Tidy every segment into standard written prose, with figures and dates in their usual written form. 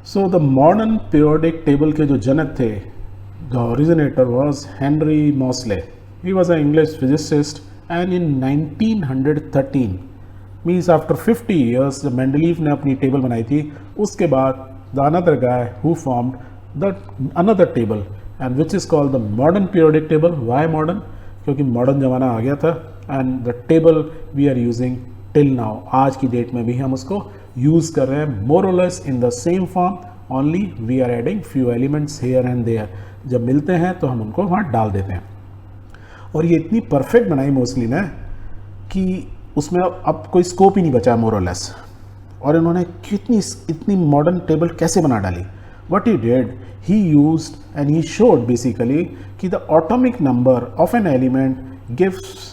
So the modern periodic table के जो जनक थे, the originator was Henry Moseley. He was a English physicist and in 1913 means after 50 years जब Mendeleev ने अपनी टेबल बनाई थी, उसके बाद the another guy who formed the another table and which is called the modern periodic table. Why modern? क्योंकि modern ज़माना आ गया था and the table we are using till now, आज की डेट में भी हम उसको यूज़ कर रहे हैं मोर और less in the same form, only we are adding few elements here and there. जब मिलते हैं तो हम उनको वहाँ डाल देते हैं. और ये इतनी परफेक्ट बनाई मोस्टली ने कि उसमें अब कोई स्कोप ही नहीं बचा मोर और लेस. और इन्होंने कितनी इतनी मॉडर्न टेबल कैसे बना डाली. What he did, he used and he showed basically कि the atomic number of an element gives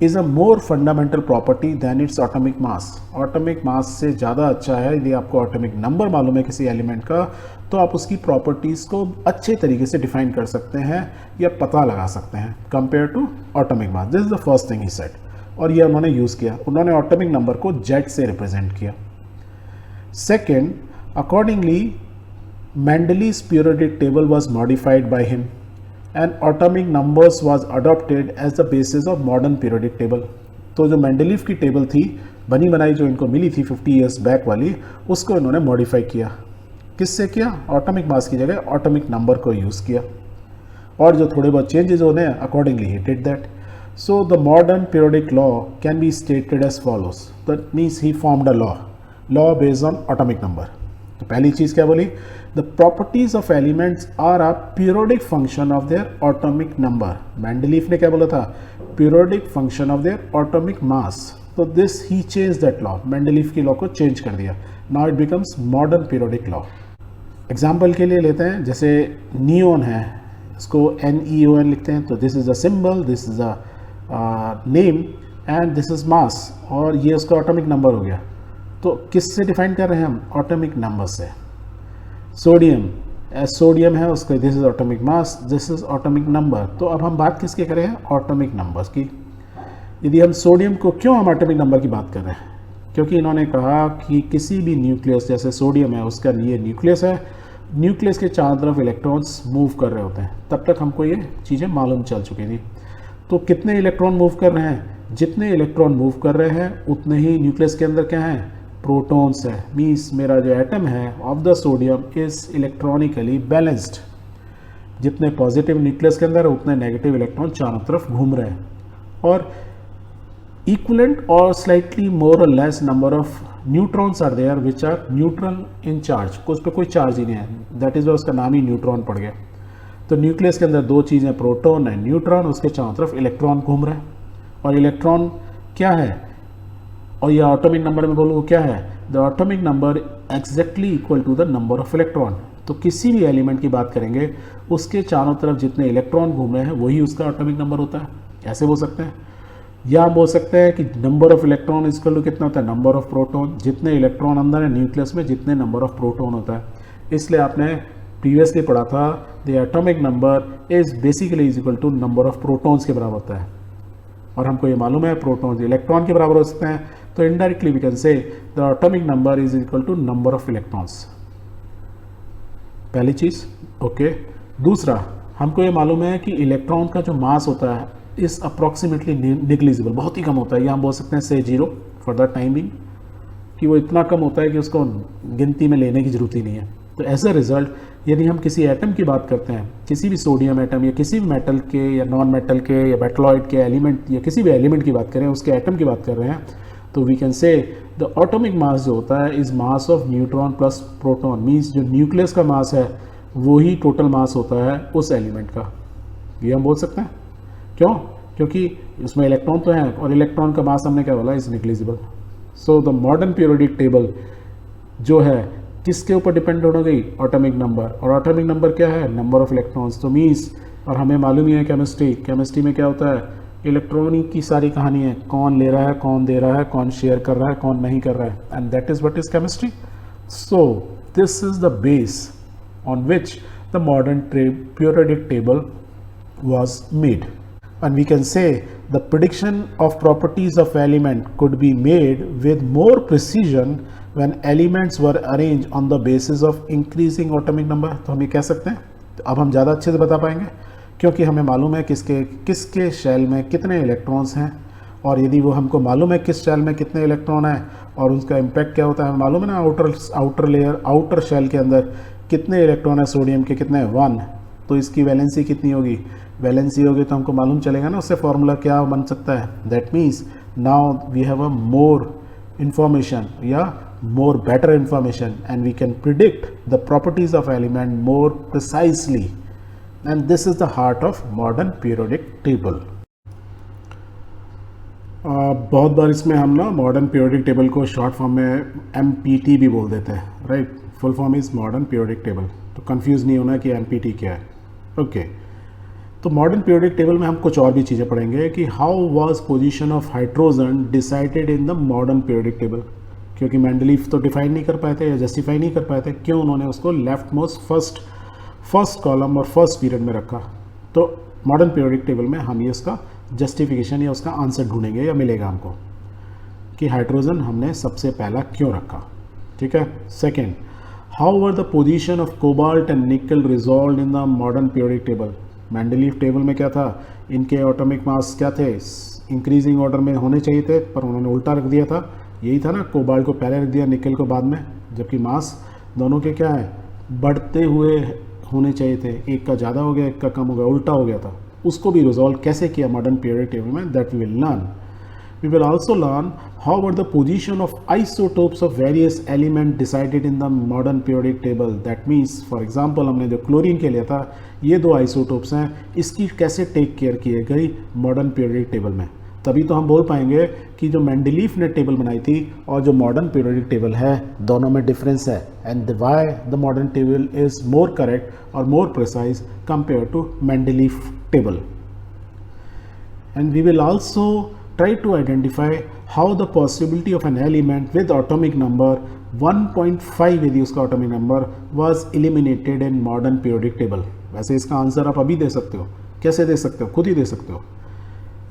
is a more fundamental property than its atomic mass. Atomic mass से ज़्यादा अच्छा है. यदि आपको atomic number मालूम है किसी एलिमेंट का, तो आप उसकी प्रॉपर्टीज़ को अच्छे तरीके से डिफाइन कर सकते हैं या पता लगा सकते हैं compare to atomic mass. This is the first thing he said. और ये उन्होंने यूज़ किया. उन्होंने atomic number को Z से रिप्रेजेंट किया. Second, accordingly, Mendeleev's periodic table was modified by him and atomic numbers was adopted as the basis of modern periodic table. तो जो मेंडलीव की टेबल थी बनी बनाई जो इनको मिली थी 50 years बैक वाली, उसको इन्होंने मॉडिफाई किया. किससे किया? एटॉमिक मास की जगह एटॉमिक नंबर को यूज़ किया. और जो थोड़े बहुत चेंजेस होने हैं accordingly he did that. So the modern periodic law can be stated as follows. That means he formed a law based on atomic number. तो पहली चीज़ क्या बोली? The properties of elements are a periodic function of their atomic number. Mendeleev ने क्या बोला था? Periodic function of their atomic mass. तो this he change that law. Mendeleev की लॉ को चेंज कर दिया. Now it becomes modern periodic law. Example के लिए लेते हैं, जैसे नियोन है, इसको NEON लिखते हैं. तो this is a symbol, this is a name and this is मास. और ये उसका एटॉमिक नंबर हो गया. तो किससे डिफाइन कर रहे हैं हम? एटॉमिक नंबर से. सोडियम, सोडियम है, उसका this is atomic mass, this is atomic number. तो अब हम बात किसके कर रहे हैं? एटॉमिक नंबर्स की. यदि हम सोडियम को, क्यों हम एटॉमिक नंबर की बात कर रहे हैं? क्योंकि इन्होंने कहा कि किसी भी न्यूक्लियस, जैसे सोडियम है उसका ये न्यूक्लियस है, न्यूक्लियस के चारों तरफ इलेक्ट्रॉन्स मूव कर रहे होते हैं. तब तक हमको ये चीज़ें मालूम चल चुकी थी. तो कितने इलेक्ट्रॉन मूव कर रहे हैं? जितने इलेक्ट्रॉन मूव कर रहे हैं उतने ही न्यूक्लियस के अंदर क्या है? प्रोटॉन्स है. मीन्स मेरा जो एटम है of the sodium is electronically balanced. जितने पॉजिटिव न्यूक्लियस के अंदर है उतने नेगेटिव इलेक्ट्रॉन चारों तरफ घूम रहे हैं. और इक्वलेंट और स्लाइटली मोर और less number of neutrons are there which are neutral in charge. उस पर कोई चार्ज ही नहीं है. दैट इज उसका नाम ही न्यूट्रॉन पड़ गया. तो न्यूक्लियस के अंदर दो चीज़ें, प्रोटॉन एंड न्यूट्रॉन. उसके चारों तरफ इलेक्ट्रॉन घूम रहे हैं. और इलेक्ट्रॉन क्या है? और ये एटॉमिक नंबर में बोलूँ क्या है? The atomic number exactly equal to the number of electron. तो किसी भी एलिमेंट की बात करेंगे उसके चारों तरफ जितने इलेक्ट्रॉन घूम रहे हैं वही उसका एटॉमिक नंबर होता है. ऐसे बोल सकते हैं. या बोल सकते हैं कि number of electron equal to कितना होता है? Number of proton. जितने इलेक्ट्रॉन अंदर है न्यूक्लियस में, जितने नंबर ऑफ प्रोटॉन होता है. इसलिए आपने प्रीवियसली पढ़ा था the atomic number is basically is equal to number of protons के बराबर होता है. और हमको ये मालूम है प्रोटॉन्स इलेक्ट्रॉन के बराबर हो सकते हैं. तो indirectly we can say the atomic number is equal to number of electrons. पहली चीज़. ओके. दूसरा, हमको ये मालूम है कि इलेक्ट्रॉन का जो मास होता है इस अप्रॉक्सीमेटली निग्लिजिबल, बहुत ही कम होता है. या हम बोल सकते हैं से जीरो फॉर द टाइमिंग, कि वो इतना कम होता है कि उसको गिनती में लेने की जरूरत ही नहीं है. तो एज अ रिजल्ट यदि हम किसी एटम की बात करते हैं, किसी भी सोडियम एटम या किसी भी मेटल के या नॉन मेटल के या मेटलॉइड के एलिमेंट या किसी भी एलिमेंट की बात करें, उसके एटम की बात कर रहे हैं, तो we can say the atomic mass जो होता है is mass of neutron plus proton. Means जो न्यूक्लियस का मास है वही टोटल मास होता है उस एलिमेंट का. ये हम बोल सकते हैं. क्यों? क्योंकि उसमें इलेक्ट्रॉन तो हैं और इलेक्ट्रॉन का मास हमने क्या बोला? Is negligible. So the modern periodic table जो है किसके ऊपर डिपेंड हो गई? Atomic number. और एटॉमिक नंबर क्या है? Number of electrons. तो मीन्स, और हमें मालूम ही है केमिस्ट्री में क्या होता है? इलेक्ट्रॉनिक की सारी कहानी है. कौन ले रहा है, कौन दे रहा है, कौन शेयर कर रहा है, कौन नहीं कर रहा है. And that is what is chemistry. So this is the base on which the modern periodic table was made. and we can say the prediction of properties of element could be made with more precision when elements were arranged on the basis of increasing atomic number. तो हम ये कह सकते हैं, तो अब हम ज़्यादा अच्छे से बता पाएंगे क्योंकि हमें मालूम है किसके शेल में कितने इलेक्ट्रॉन्स हैं, और यदि वो हमको मालूम है किस शेल में कितने इलेक्ट्रॉन हैं और उसका इम्पैक्ट क्या होता है, हमें मालूम है ना आउटर शेल के अंदर कितने इलेक्ट्रॉन है, सोडियम के कितने हैं 1, तो इसकी वैलेंसी कितनी होगी, वैलेंसी होगी तो हमको मालूम चलेगा ना उससे फॉर्मूला क्या बन सकता है. That means now we have a more information या more better information and we can predict the properties of element more precisely, and this is the heart of modern periodic table. बहुत बार इसमें हम ना modern periodic table को short form में MPT भी बोल देते हैं, right. Full form is modern periodic table, तो कंफ्यूज नहीं होना कि MPT क्या है. ओके तो मॉडर्न पीरियोडिक टेबल में हम कुछ और भी चीज़ें पढ़ेंगे कि how was position of hydrogen decided in the modern periodic table, क्योंकि मेंडलीफ तो डिफाइन नहीं कर पाए थे या जस्टिफाई नहीं कर पाए थे, क्यों उन्होंने उसको लेफ्ट मोस्ट फर्स्ट कॉलम और फर्स्ट पीरियड में रखा. तो मॉडर्न पीरियोडिक टेबल में हम ये उसका जस्टिफिकेशन या उसका आंसर ढूंढेंगे या मिलेगा हमको कि हाइड्रोजन हमने सबसे पहला क्यों रखा. ठीक है. Second, how were the position of cobalt and निकल resolve in the modern periodic table. Mendeleev table में क्या था, इनके एटॉमिक मास क्या थे, इंक्रीजिंग ऑर्डर में होने चाहिए थे पर उन्होंने उल्टा रख दिया था. यही था ना, कोबाल्ट को पहले रख दिया, निकल को बाद में, जबकि मास दोनों के क्या है, बढ़ते हुए होने चाहिए थे. एक का ज़्यादा हो गया, एक का कम हो गया, उल्टा हो गया था. उसको भी रिजॉल्व कैसे किया मॉडर्न पीरियोडिक टेबल में, that we will learn. We will also learn how were the position of isotopes of various element decided in the modern periodic table. That means for example हमने जो chlorine के लिया था, ये 2 isotopes हैं, इसकी कैसे टेक केयर की गई मॉडर्न पीरियोडिक टेबल में. तभी तो हम बोल पाएंगे कि जो मेंडलीफ ने टेबल बनाई थी और जो मॉडर्न पीरियोडिक टेबल है, दोनों में डिफरेंस है, and why the modern table is more correct और more precise compare to Mendeleev table. And we will also try to identify how the possibility of an element with atomic number 1.5 यदि उसका atomic number was eliminated in modern periodic table. वैसे इसका answer आप अभी दे सकते हो. कैसे दे सकते हो, खुद ही दे सकते हो.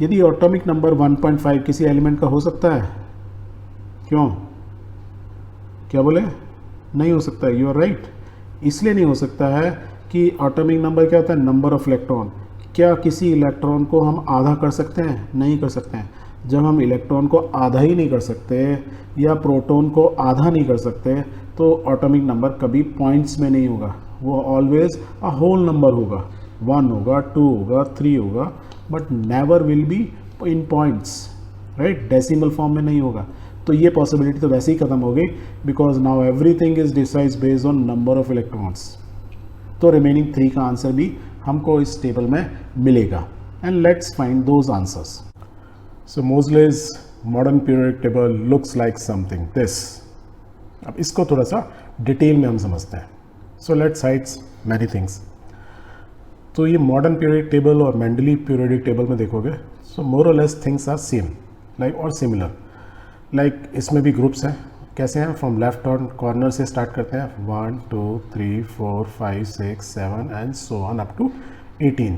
यदि एटॉमिक नंबर 1.5 किसी एलिमेंट का हो सकता है, क्यों, क्या बोले, नहीं हो सकता है. You are right. इसलिए नहीं हो सकता है कि एटॉमिक नंबर क्या होता है, नंबर ऑफ इलेक्ट्रॉन. क्या किसी इलेक्ट्रॉन को हम आधा कर सकते हैं, नहीं कर सकते हैं. जब हम इलेक्ट्रॉन को आधा ही नहीं कर सकते या प्रोटॉन को आधा नहीं कर सकते, तो एटॉमिक नंबर कभी पॉइंट्स में नहीं होगा, वो ऑलवेज अ होल नंबर होगा. 1 होगा, 2 होगा, 3 होगा, but never will be in points, right. Decimal form में नहीं होगा. तो ये पॉसिबिलिटी तो वैसे ही ख़त्म हो गई, because now everything is decide based on number of electrons. तो रिमेनिंग 3 का आंसर भी हमको इस टेबल में मिलेगा. And let's find those answers. So Moseley's modern periodic table looks like something this. अब इसको थोड़ा सा डिटेल में हम समझते हैं. So let's sides many things. तो ये मॉडर्न पीरियोडिक टेबल और मेंडलीफ पीरियोडिक टेबल में देखोगे, सो मोर और less things are same like और सिमिलर. लाइक इसमें भी ग्रुप्स हैं. कैसे हैं, फ्रॉम लेफ्ट हैंड कॉर्नर से स्टार्ट करते हैं, 1 2 3 4 5 6 7 and so on up to 18.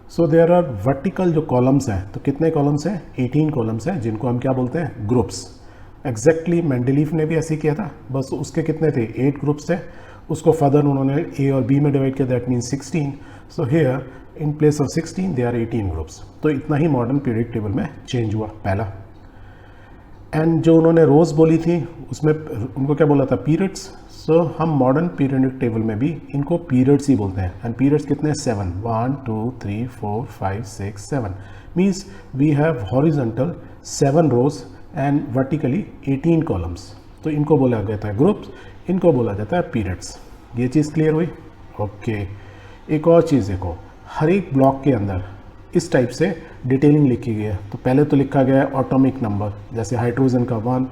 So there are vertical जो कॉलम्स हैं, तो कितने कॉलम्स हैं, 18 कॉलम्स हैं, जिनको हम क्या बोलते हैं, ग्रुप्स. एग्जैक्टली मेंडलीफ ने भी ऐसे किया था, बस उसके कितने थे, 8 ग्रुप्स थे. उसको फर्दर उन्होंने ए और बी में डिवाइड किया, that means 16. So here in place of 16 they are 18 groups. तो इतना ही मॉडर्न पीरियड टेबल में चेंज हुआ पहला. एंड जो उन्होंने रोज़ बोली थी उसमें उनको क्या बोला था, पीरियड्स. सो हम मॉडर्न पीरियडिक टेबल में भी इनको पीरियड्स ही बोलते हैं. एंड पीरियड्स कितने, 7, 1 2 3 4 5 6 7. Means we have horizontal 7 rows and vertically 18 columns. तो इनको बोला जाता है ग्रुप्स, इनको बोला जाता है पीरियड्स. ये चीज़ क्लियर हुई. ओके. एक और चीज़ देखो, हर एक ब्लॉक के अंदर इस टाइप से डिटेलिंग लिखी गई है. तो पहले तो लिखा गया है एटॉमिक नंबर, जैसे हाइड्रोजन का 1,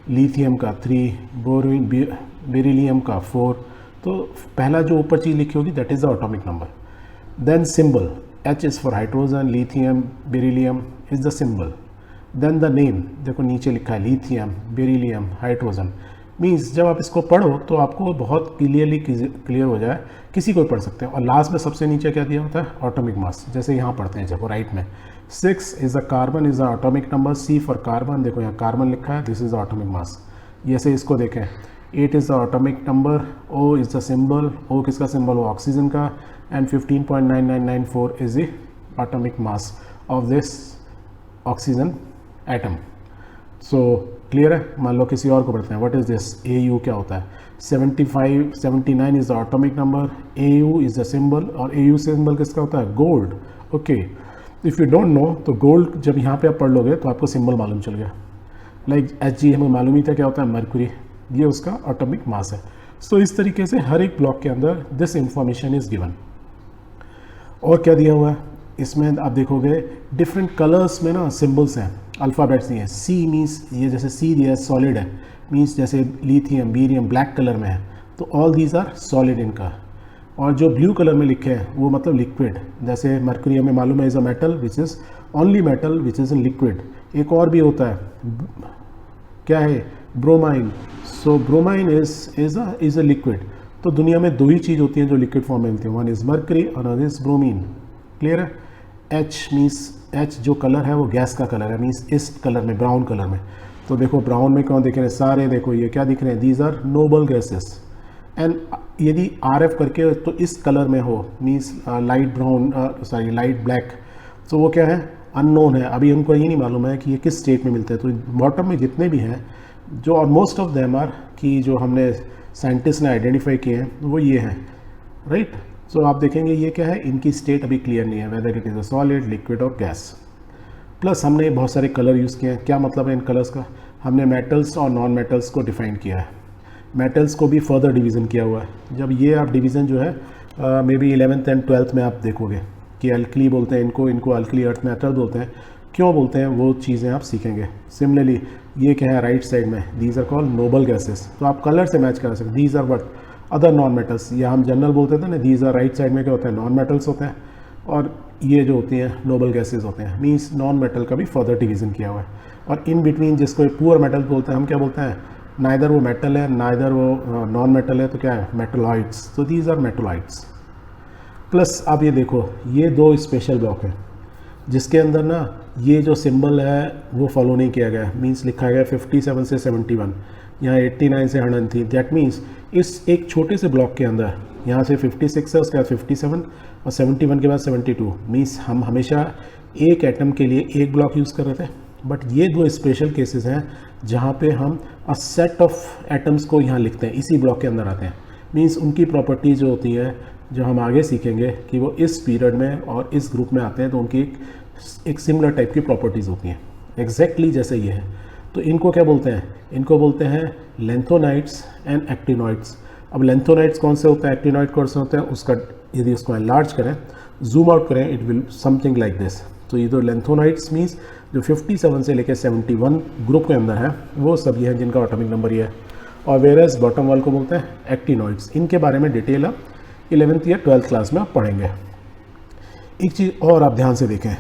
लिथियम का 3, बेरिलियम का 4. तो पहला जो ऊपर चीज़ लिखी होगी that is the atomic number. Then symbol, H is for hydrogen, lithium, beryllium is the symbol. Then the name, देखो नीचे लिखा है लिथियम, बेरिलियम, हाइड्रोजन. मीन्स जब आप इसको पढ़ो तो आपको बहुत क्लियरली क्लियर हो जाए, किसी को पढ़ सकते हैं। और लास्ट में सबसे नीचे क्या दिया होता है, एटॉमिक मास, जैसे यहाँ पढ़ते हैं जब राइट में 6 is a carbon is a atomic number, C for carbon, देखो यहाँ कार्बन लिखा है, दिस इज़ द एटॉमिक मास। जैसे इसको देखें 8 is the atomic number, O is the symbol, O किसका सिंबल, वो ऑक्सीजन का, and 15.9994 is the atomic mass of this oxygen atom. So clear है। मान लो किसी और को पढ़ते हैं, व्हाट इज़ दिस, AU क्या होता है, 79 is the atomic number, AU is the symbol, और AU सिंबल किसका होता है, gold. Okay, if you don't know तो गोल्ड जब यहाँ पे आप पढ़ लोगे तो आपको सिंबल मालूम चल गया। लाइक Hg हमें मालूम ही था क्या होता है, मरकुरी, ये उसका एटॉमिक मास है। सो इस तरीके से हर एक ब्लॉक के अंदर दिस इंफॉर्मेशन इज़ गिवन। और क्या दिया हुआ है इसमें, आप देखोगे डिफरेंट कलर्स में ना सिंबल्स हैं, अल्फ़ाबेट्स दिए हैं। C मीन्स ये जैसे C दिया है सॉलिड है, मीन्स जैसे लिथियम बेरियम ब्लैक कलर में है, तो ऑल दीज आर सॉलिड इनका। और जो ब्लू कलर में लिखे हैं वो मतलब लिक्विड, जैसे मरकरी हमें मालूम है is a metal which is only metal which is in liquid. एक और भी होता है, क्या है, bromine. So bromine is a liquid. तो दुनिया में दो ही चीज़ होती हैं जो लिक्विड फॉर्म में मिलती हैं, वन इज़ मरकरी और अनदर इज़ ब्रोमीन। क्लियर है। H मीन्स H जो कलर है वो गैस का कलर है, मीन्स इस कलर में, ब्राउन कलर में। तो देखो ब्राउन में कौन दिख रहे हैं, सारे देखो ये क्या दिख रहे हैं, these are noble gases. And यदि RF करके तो इस कलर में हो, means light brown, sorry light black, तो वो क्या है, अननोन है, अभी हमको ये नहीं मालूम है कि ये किस स्टेट में मिलते हैं। तो बॉटम में जितने भी हैं जो, और मोस्ट ऑफ देम आर कि जो हमने साइंटिस्ट ने आइडेंटिफाई किए हैं वो ये हैं, राइट। सो आप देखेंगे ये क्या है, इनकी स्टेट अभी क्लियर नहीं है, whether it is a solid, liquid और गैस। प्लस हमने बहुत सारे कलर यूज़ किए हैं। क्या मतलब है इन कलर्स का, हमने मेटल्स और नॉन मेटल्स को डिफाइन किया है, मेटल्स को भी फर्दर डिवीज़न किया हुआ है। जब ये आप डिवीज़न जो है may be 11th and 12th में आप देखोगे कि अल्कली बोलते हैं इनको अल्कली अर्थ मेटल बोलते हैं, क्यों बोलते हैं वो चीज़ें आप सीखेंगे। सिमिलरली ये क्या है राइट साइड में, these are called noble gases, तो आप कलर से मैच करा सकते, these are what, other non metals. या हम जनरल बोलते थे ना, दीज आर राइट साइड में क्या होते हैं, नॉन मेटल्स होते हैं, और ये जो होती हैं नोबल गैसेस होते हैं, मीन्स नॉन मेटल का भी फर्दर डिवीज़न किया हुआ है। और इन बिटवीन जिसको पुअर मेटल बोलते हैं, हम क्या बोलते हैं, नाइदर वो मेटल है नाइदर वो नॉन मेटल है, तो क्या है, मेटलॉइड्स। तो दीज आर मेटलॉइड्स। प्लस आप ये देखो, ये दो स्पेशल ब्लॉक हैं जिसके अंदर ना ये जो सिंबल है वो फॉलो नहीं किया गया, मीन्स लिखा गया 57 से 71, यहाँ 89 से 103। दैट मीन्स इस एक छोटे से ब्लॉक के अंदर यहाँ से 56 है, उसके बाद 57 और 71 के बाद 72, मीन्स हम हमेशा एक एटम के लिए एक ब्लॉक यूज़ कर रहे थे। बट ये दो स्पेशल केसेस हैं जहाँ पे हम अ सेट ऑफ एटम्स को यहाँ लिखते हैं, इसी ब्लॉक के अंदर आते हैं। मीन्स उनकी प्रॉपर्टीज जो होती है, जो हम आगे सीखेंगे कि वो इस पीरियड में और इस ग्रुप में आते हैं, तो उनकी एक सिमिलर टाइप की प्रॉपर्टीज़ होती हैं, एग्जैक्टली जैसे ये है। तो इनको क्या बोलते हैं, इनको बोलते हैं लेंथोनाइट्स एंड एक्टिनॉइड्स। अब लेंथोनाइट्स कौन से होते हैं, एक्टिनॉइड कौन से होते हैं, उसका यदि उसको एनलार्ज करें, जूम आउट करें, it will something like this. तो ये तो लेंथोनाइट्स मीन्स जो 57 से लेकर 71 ग्रुप के अंदर है, वो सब ये हैं जिनका एटॉमिक नंबर ये है। और वेरस बॉटम वाल को बोलते हैं एक्टिनॉइड्स। इनके बारे में डिटेल आप 11th या 12th क्लास में आप पढ़ेंगे। एक चीज़ और आप ध्यान से देखें,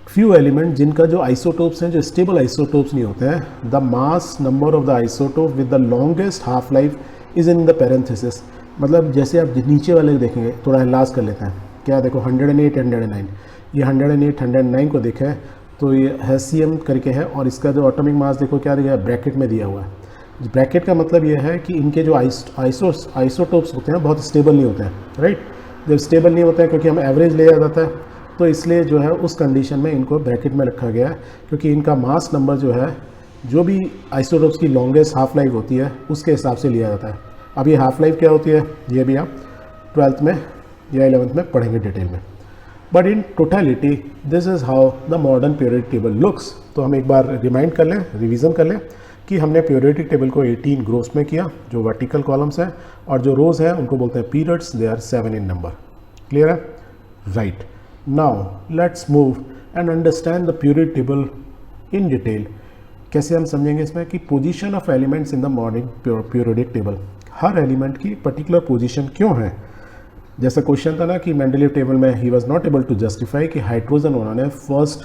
फ्यू एलिमेंट जिनका जो आइसोटोप्स हैं, जो स्टेबल आइसोटोप्स नहीं होते हैं, the mass number of the isotope with the longest half life is in the parenthesis. मतलब जैसे आप नीचे वाले देखेंगे, थोड़ा एनालाइज कर लेते हैं, क्या देखो 108 109, ये 108 109 को देखा है तो ये हैसियम करके है, और इसका जो एटॉमिक मास देखो क्या दिया है, ब्रैकेट में दिया हुआ है। ब्रैकेट का मतलब ये है कि इनके जो आइसोटोप्स होते हैं बहुत स्टेबल नहीं होते हैं, राइट। जब स्टेबल नहीं होते हैं क्योंकि हम एवरेज ले जाता है, तो इसलिए जो है उस कंडीशन में इनको ब्रैकेट में रखा गया है, क्योंकि इनका मास नंबर जो है, जो भी आइसोटोप्स की लॉन्गेस्ट हाफ लाइफ होती है उसके हिसाब से लिया जाता है। अब ये हाफ लाइफ क्या होती है, ये भी आप 12th में या 11th में पढ़ेंगे डिटेल में। But in totality this is how the modern periodic table looks. तो हम एक बार रिमाइंड कर लें, रिवीजन कर लें कि हमने पीरियोडिक टेबल को 18 ग्रुप्स में किया, जो वर्टिकल कॉलम्स हैं, और जो रोज हैं उनको बोलते हैं periods, they are 7 in number. Clear है, right. Now let's move and understand the periodic table in detail. कैसे हम समझेंगे इसमें कि position of elements in the modern periodic table, हर एलिमेंट की पर्टिकुलर पोजीशन क्यों है। जैसा क्वेश्चन था ना कि मेंडलीव टेबल में he was not able to justify कि हाइड्रोजन उन्होंने फर्स्ट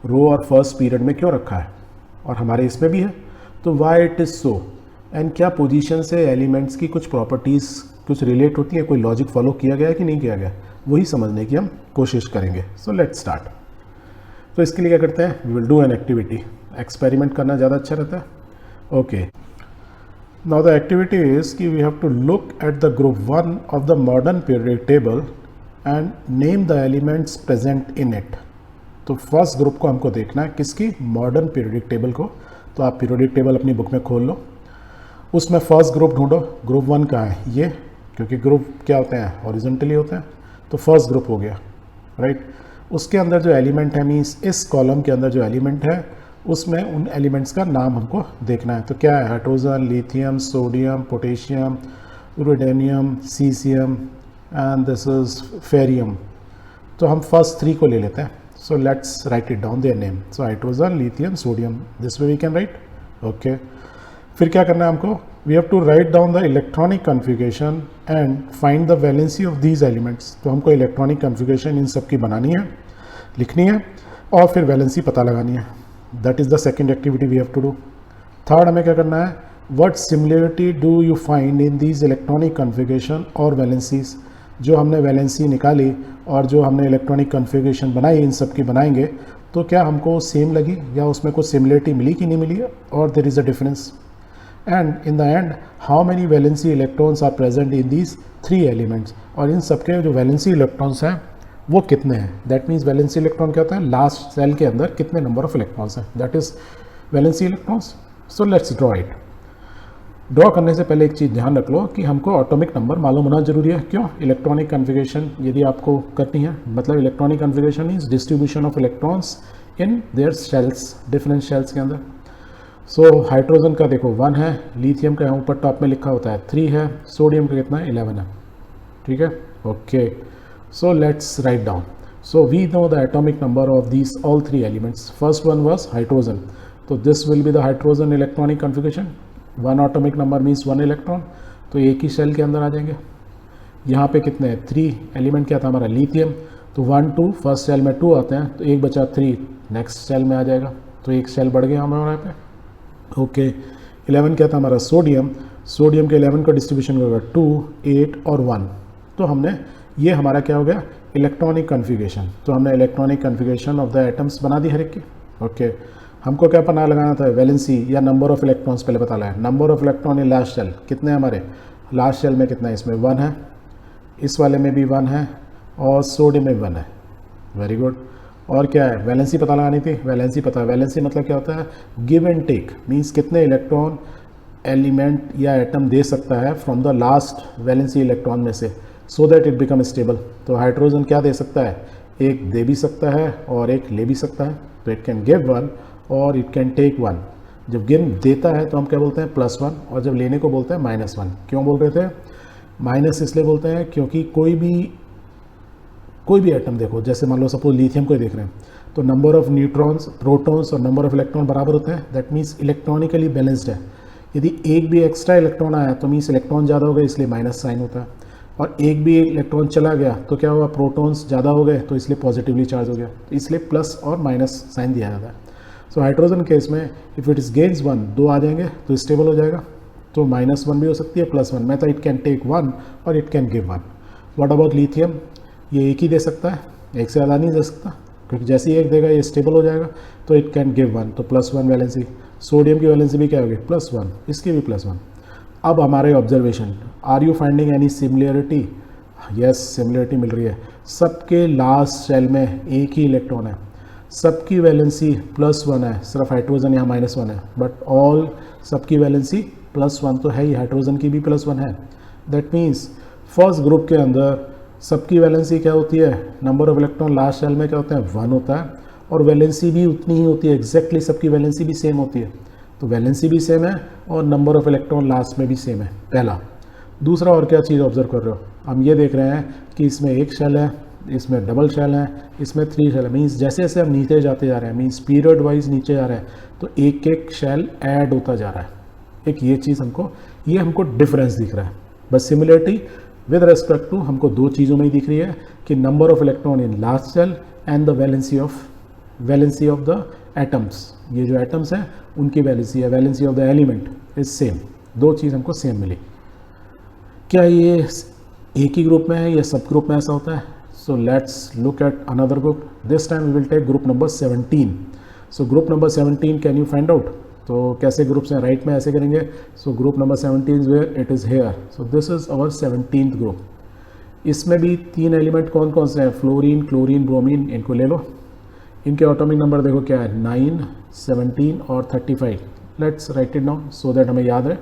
रो और फर्स्ट पीरियड में क्यों रखा है, और हमारे इसमें भी है। तो why it is so, and क्या पोजीशन से एलिमेंट्स की कुछ प्रॉपर्टीज़ कुछ रिलेट होती है, कोई लॉजिक फॉलो किया गया है कि नहीं किया गया, वही समझने की हम कोशिश करेंगे. So let's start. तो इसके लिए क्या करते हैं, we will do an activity. Experiment करना ज़्यादा अच्छा रहता है. Okay, now the activity is कि we have to look at the group 1 of the modern periodic table and name the elements present in it. तो फर्स्ट ग्रुप को हमको देखना है, किसकी, मॉडर्न पीरियोडिक टेबल को. तो आप पीरियोडिक टेबल अपनी बुक में खोल लो, उसमें फर्स्ट ग्रुप ढूंढो. ग्रुप 1 कहाँ है, ये, क्योंकि ग्रुप क्या होते हैं, हॉरिजॉन्टली होते हैं. तो फर्स्ट ग्रुप हो गया, राइट. उसके अंदर जो एलिमेंट है, मीन्स इस कॉलम के अंदर जो एलिमेंट है उसमें उन एलिमेंट्स का नाम हमको देखना है. तो क्या है, hydrogen, lithium, sodium, potassium, uranium, caesium and this is francium. तो हम फर्स्ट 3 को ले लेते हैं. So let's write it down their name. So hydrogen, lithium, sodium, this way we can write. Okay, फिर क्या करना है हमको, we have to write down the electronic configuration and find the valency of these elements. तो हमको electronic configuration इन सब की बनानी है, लिखनी है और फिर वैलेंसी पता लगानी है. That is the second activity we have to do. Third हमें क्या करना है, what similarity do you find in these electronic configuration और वैलेंसीज. जो हमने वैलेंसी निकाली और जो हमने इलेक्ट्रॉनिक कन्फिगरेशन बनाई, इन सब की बनाएंगे तो क्या हमको सेम लगी या उसमें कुछ सिमिलरिटी मिली कि नहीं मिली, और there is a difference. And in the end how many valency electrons are present in these 3 elements. और इन सबके जो वैलेंसी इलेक्ट्रॉन्स हैं वो कितने हैं. दैट मीन्स वैलेंसी इलेक्ट्रॉन क्या होता है, लास्ट सेल के अंदर कितने नंबर ऑफ इलेक्ट्रॉन्स हैं, that is valency electrons. So let's draw it. Draw करने से पहले एक चीज़ ध्यान रख लो कि हमको एटॉमिक नंबर मालूम होना जरूरी है. क्यों, इलेक्ट्रॉनिक कन्फिगरेशन यदि आपको करनी है, मतलब electronic configuration is distribution of electrons in their shells, different shells के अंदर. सो हाइड्रोजन का देखो 1 है, लिथियम का ऊपर टॉप में लिखा होता है 3 है, सोडियम का कितना है 11 है. ठीक है, okay. So let's write down. So we know the atomic number of these all 3 elements. First one was hydrogen, तो this will be the hydrogen electronic configuration. 1 atomic number means 1 electron, तो एक ही shell के अंदर आ जाएंगे. यहाँ पे कितने हैं, 3 एलिमेंट क्या था हमारा, लिथियम. तो 1 2 फर्स्ट शेल में 2 आते हैं, तो एक बचा 3 नेक्स्ट शेल में आ जाएगा, तो एक शेल बढ़ गया हमारे यहाँ पे. ओके, 11 क्या था हमारा, सोडियम. सोडियम के 11 का डिस्ट्रीब्यूशन होगा 2 8 और 1. तो हमने ये हमारा क्या हो गया, इलेक्ट्रॉनिक कन्फिगरेशन. तो हमने electronic configuration of the atoms बना दी हर एक की. ओके, हमको क्या पता लगाना था, वैलेंसी या नंबर ऑफ इलेक्ट्रॉन्स पहले पता लगा. Number of electron in last shell कितने हैं हमारे, लास्ट शेल में कितना है, इसमें 1 है, इस वाले में भी 1 है और सोडियम में 1 है. Very good. और क्या है, वैलेंसी पता लगानी थी. वैलेंसी पता है, वैलेंसी मतलब क्या होता है, गिव एंड टेक, मीन्स कितने इलेक्ट्रॉन एलिमेंट या एटम दे सकता है from the last valency electron में से, so that it become stable. तो हाइड्रोजन क्या दे सकता है, एक दे भी सकता है और एक ले भी सकता है. तो इट कैन गिव 1 और इट कैन टेक 1. जब गिव देता है तो हम क्या बोलते हैं, +1, और जब लेने को बोलते हैं -1. क्यों बोल रहे थे, माइनस इसलिए बोलते हैं क्योंकि कोई भी एटम देखो, जैसे मान लो सपोज लिथियम को देख रहे हैं, तो नंबर ऑफ न्यूट्रॉन्स, प्रोटॉन्स और नंबर ऑफ इलेक्ट्रॉन बराबर होते हैं. दैट मीन्स इलेक्ट्रॉनिकली बैलेंस्ड है. यदि एक भी एक्स्ट्रा इलेक्ट्रॉन आया तो मीन्स इलेक्ट्रॉन ज़्यादा हो गए, इसलिए माइनस साइन होता है. और एक भी इलेक्ट्रॉन चला गया तो क्या हुआ, प्रोटॉन्स ज़्यादा हो गए, तो इसलिए पॉजिटिवली चार्ज हो गया, तो इसलिए प्लस और माइनस साइन दिया जाता है. सो हाइड्रोजन केस में इफ़ इट इज़ गेन्स 1, 2 आ जाएंगे तो स्टेबल हो जाएगा. तो -1 भी हो सकती है, +1 में, तो इट कैन टेक 1 और it can give 1. What about lithium, ये एक ही दे सकता है, एक से ज़्यादा नहीं दे सकता, क्योंकि जैसे ही एक देगा ये स्टेबल हो जाएगा, तो इट कैन गिव 1, तो +1 वैलेंसी. सोडियम की वैलेंसी भी क्या होगी, +1, इसकी भी +1. अब हमारे observation, are you finding any similarity. Yes, similarity मिल रही है. सबके लास्ट शेल में एक ही इलेक्ट्रॉन है, सबकी वैलेंसी +1 है, सिर्फ हाइड्रोजन यहाँ -1 है, बट ऑल सबकी वैलेंसी +1 तो है ही, हाइड्रोजन की भी +1 है. दैट मीन्स फर्स्ट ग्रुप के अंदर सबकी वैलेंसी क्या होती है, number of electron last shell में क्या होता है, 1 होता है, और वैलेंसी भी उतनी ही होती है, एग्जैक्टली सबकी वैलेंसी भी सेम होती है. तो वैलेंसी भी सेम है और नंबर ऑफ इलेक्ट्रॉन लास्ट में भी सेम है, पहला. दूसरा और क्या चीज़ ऑब्जर्व कर रहे हो, हम ये देख रहे हैं कि इसमें एक शेल है, इसमें डबल शेल है, इसमें 3 शेल है. मीन्स जैसे जैसे हम नीचे जाते जा रहे हैं, मीन्स पीरियड वाइज नीचे जा रहे हैं, तो एक एक शेल ऐड होता जा रहा है. एक ये चीज़ हमको डिफरेंस दिख रहा है. बस सिमिलरिटी विद रेस्पेक्ट टू हमको 2 चीज़ों में ही दिख रही है कि number of electron in last shell and the valency of the atoms. ये जो एटम्स हैं उनकी वैलेंसी है, valency of the element is same. दो चीज़ हमको सेम मिली। क्या ये एक ही ग्रुप में है या सब ग्रुप में ऐसा होता है? So let's look at another group. This time we will take group number 17। So group number 17 can you find out? तो कैसे ग्रुप्स हैं? राइट में ऐसे करेंगे। So group number 17 is where it is here. So this is our 17th group. इसमें भी 3 element कौन कौन से हैं? Fluorine, chlorine, bromine. इनको ले लो। इनके ऑटोमिक नंबर देखो क्या है, 9, 17 और 35। Let's write it down so that हमें याद है।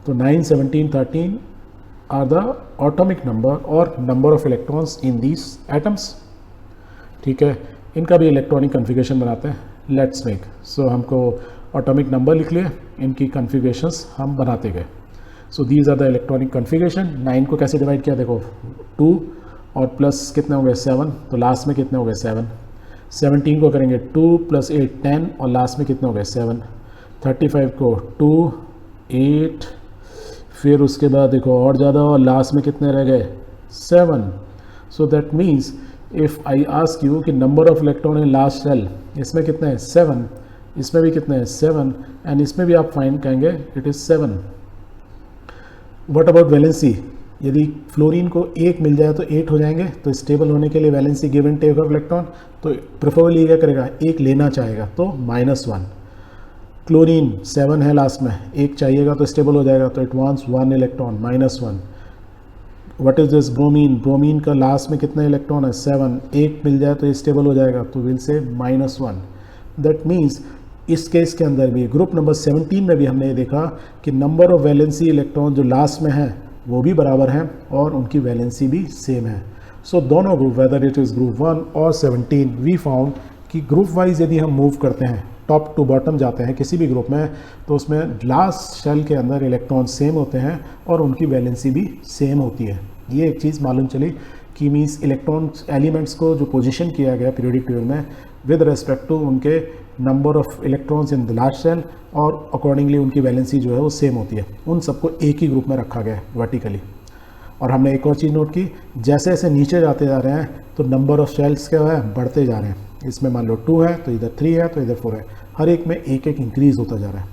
तो 9, 17, 13 आर द ऑटोमिक नंबर और number of electrons in these atoms. ठीक है, इनका भी इलेक्ट्रॉनिक कन्फिगरेशन बनाते हैं। Let's make. सो हमको ऑटोमिक नंबर लिख लिए, इनकी कन्फिगरेशंस हम बनाते गए। So these are the electronic configuration. 9 को कैसे डिवाइड किया देखो, 2 और प्लस कितने हो गए 7, तो लास्ट में कितने हो गए 7। 17 को करेंगे 2 + 8 10 और लास्ट में कितने हो गए 7। 35 को 2 8, फिर उसके बाद देखो और ज़्यादा और लास्ट में कितने रह गए 7। So that means if I ask you कि number of electron in last shell, इसमें कितने हैं 7, इसमें भी कितने हैं 7 एंड इसमें भी आप फाइंड कहेंगे it is 7। What about valency? यदि फ्लोरीन को 1 मिल जाए तो 8 हो जाएंगे। तो स्टेबल होने के लिए valency give and take of electron, तो प्रेफरेबली क्या करेगा 1 लेना चाहेगा, तो -1। क्लोरीन 7 है लास्ट में, 1 चाहिएगा तो स्टेबल हो जाएगा, तो it wants 1 electron, -1। What is this? Bromine. Bromine का लास्ट में कितने इलेक्ट्रॉन है 7, 1 मिल जाए तो स्टेबल हो जाएगा, तो विल से -1। दैट मीन्स इस केस के अंदर भी ग्रुप नंबर 17 में भी हमने ये देखा कि नंबर ऑफ वैलेंसी इलेक्ट्रॉन जो लास्ट में है वो भी बराबर हैं और उनकी वैलेंसी भी सेम है। सो दोनों group, whether it is group 1 और 17, वी फाउंड कि ग्रुप वाइज यदि हम मूव करते हैं, टॉप टू बॉटम जाते हैं किसी भी ग्रुप में, तो उसमें लास्ट शेल के अंदर इलेक्ट्रॉन सेम होते हैं और उनकी वैलेंसी भी सेम होती है। ये एक चीज़ मालूम चली कि मीन्स इलेक्ट्रॉन्स एलिमेंट्स को जो पोजीशन किया गया पीरियोडिक टेबल में विद रेस्पेक्ट टू उनके number of electrons in the last shell, और अकॉर्डिंगली उनकी वैलेंसी जो है वो सेम होती है। उन सबको एक ही ग्रुप में रखा गया है वर्टिकली। और हमने एक और चीज़ नोट की, जैसे जैसे नीचे जाते जा रहे हैं तो नंबर ऑफ शेल्स क्या है बढ़ते जा रहे हैं। इसमें मान लो 2 है तो इधर 3 है तो इधर 4 है, हर एक में एक एक इंक्रीज़ होता जा रहा है।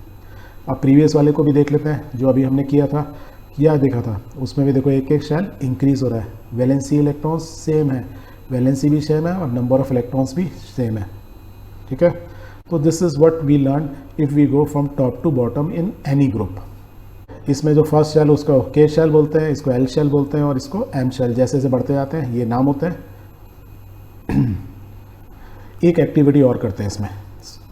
अब प्रीवियस वाले को भी देख लेते हैं जो अभी हमने किया था, क्या देखा था, उसमें भी देखो एक एक शेल इंक्रीज़ हो रहा है। वैलेंसी इलेक्ट्रॉन्स सेम है, वैलेंसी भी सेम है और नंबर ऑफ इलेक्ट्रॉन्स भी सेम है। ठीक है, तो this is what we learn if we go from top to bottom in any group. इसमें जो फर्स्ट शेल उसको के शेल बोलते हैं, इसको एल शेल बोलते हैं और इसको एम शेल। जैसे जैसे बढ़ते जाते हैं ये नाम होते हैं। एक एक्टिविटी और करते हैं इसमें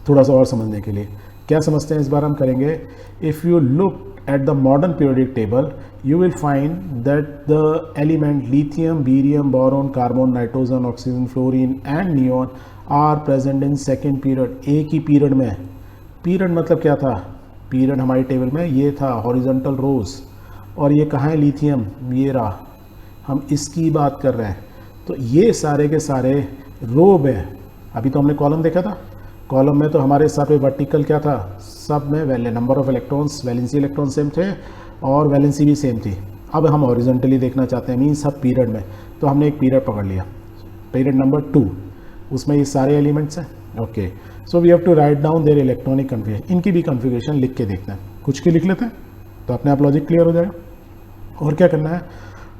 थोड़ा सा और समझने के लिए। क्या समझते हैं इस बार हम करेंगे। If you look at the modern periodic table, you will find that the element lithium, barium, boron, carbon, nitrogen, oxygen, fluorine and neon are present in second period। एक ही पीरियड में, पीरियड मतलब क्या था, पीरियड हमारी table में ये था horizontal रोज, और ये कहाँ है लिथियम, ये रहा, हम इसकी बात कर रहे हैं। तो ये सारे के सारे रो में, अभी तो हमने कॉलम देखा था, कॉलम में तो हमारे साथ में वर्टिकल क्या था, सब में वैले number of electrons, valency electron same थे और वैलेंसी भी सेम थी। अब हम हॉरिजॉन्टली देखना चाहते हैं, मीन्स सब पीरियड में, तो हमने एक पीरियड पकड़ लिया, पीरियड नंबर 2, उसमें ये सारे एलिमेंट्स हैं। Okay, so we have to write down their electronic configuration. इनकी भी कन्फिगरेशन लिख के देखते हैं, कुछ की लिख लेते हैं तो अपने आप लॉजिक क्लियर हो जाएगा। और क्या करना है,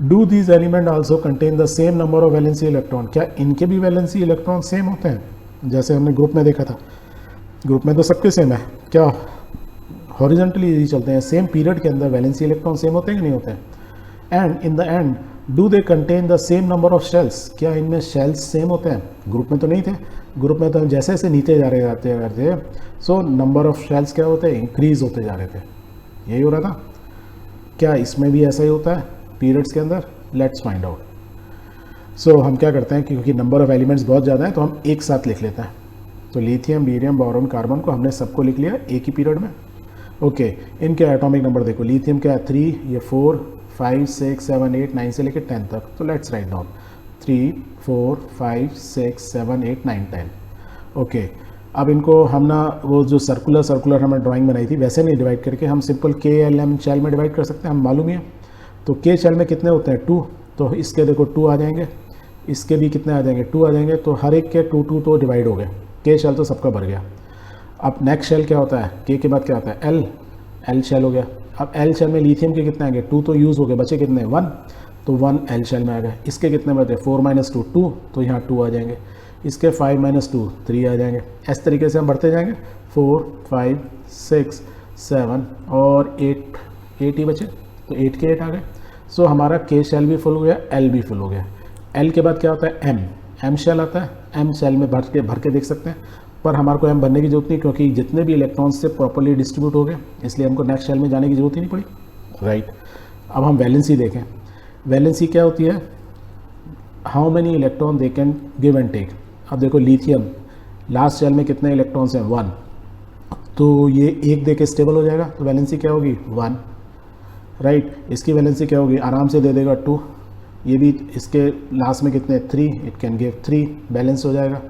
do these element also contain the same number of valency electron. क्या इनके भी वैलेंसी इलेक्ट्रॉन सेम होते हैं, जैसे हमने ग्रुप में देखा था। ग्रुप में तो सबके सेम है, क्या हॉरिजॉन्टली चलते हैं, सेम पीरियड के अंदर वैलेंसी इलेक्ट्रॉन सेम होते हैं कि नहीं होते हैं। And in the and do they contain the same number of shells, क्या इनमें शेल्स सेम होते हैं। ग्रुप में तो नहीं थे, ग्रुप में तो हम जैसे जैसे नीचे जा रहे जाते सो नंबर ऑफ शेल्स क्या होते हैं, इंक्रीज होते जा रहे थे, यही हो रहा था। क्या इसमें भी ऐसा ही होता है पीरियड्स के अंदर, लेट्स फाइंड आउट। सो हम क्या करते हैं, क्योंकि नंबर ऑफ एलिमेंट्स बहुत ज़्यादा है तो हम एक साथ लिख लेते हैं। तो लिथियम, बेरियम, बोरॉन, कार्बन को हमने सबको लिख लिया एक ही पीरियड में। ओके, इनके एटॉमिक नंबर देखो, लिथियम क्या है 3, ये 4, 5, 6, 7, 8, 9 से लेकर 10 तक। तो लेट्स राइट डाउन 3, 4, 5, 6, 7, 8, 9, 10। ओके, अब इनको हम ना वो जो सर्कुलर हमने ड्राइंग बनाई थी वैसे नहीं डिवाइड करके हम सिंपल के एल एम शेल में डिवाइड कर सकते हैं, हम मालूम ही है। तो के शेल में कितने होते हैं 2, तो इसके देखो 2 आ जाएंगे, इसके भी कितने आ जाएंगे 2 आ जाएंगे, तो हर एक के 2 2 तो डिवाइड हो गए, के शेल तो सबका भर गया। अब नेक्स्ट शेल क्या होता है, के बाद क्या होता है एल शेल हो गया। अब एल शेल में लिथियम के कितने आएंगे, 2 तो यूज़ हो गए, बचे कितने 1, तो 1 एल शेल में आ गए। इसके कितने बचे 4 - 2 2, तो यहाँ 2 आ जाएंगे। इसके 5 - 2 3 आ जाएंगे। इस तरीके से हम बढ़ते जाएंगे, 4 5 6 7 और 8 ही बचे, तो 8 के 8 आ गए। सो हमारा के शेल भी फुल हो गया, एल भी फुल हो गया। एल के बाद क्या होता है एम शेल आता है। एम शेल में भर के देख सकते हैं, पर हमारे को एम भरने की जरूरत नहीं, क्योंकि जितने भी इलेक्ट्रॉन्स से प्रॉपर्ली डिस्ट्रीब्यूट हो गए, इसलिए हमको नेक्स्ट शेल में जाने की जरूरत ही नहीं पड़ी, राइट। अब हम वैलेंसी देखें। वैलेंसी क्या होती है, how many electron they can give and take. अब देखो लिथियम लास्ट शेल में कितने इलेक्ट्रॉन्स हैं 1, तो ये 1 दे के स्टेबल हो जाएगा, तो वैलेंसी क्या होगी 1, राइट। इसकी वैलेंसी क्या होगी, आराम से दे देगा 2। ये भी इसके लास्ट में कितने 3, इट कैन गिव 3, बैलेंस हो जाएगा।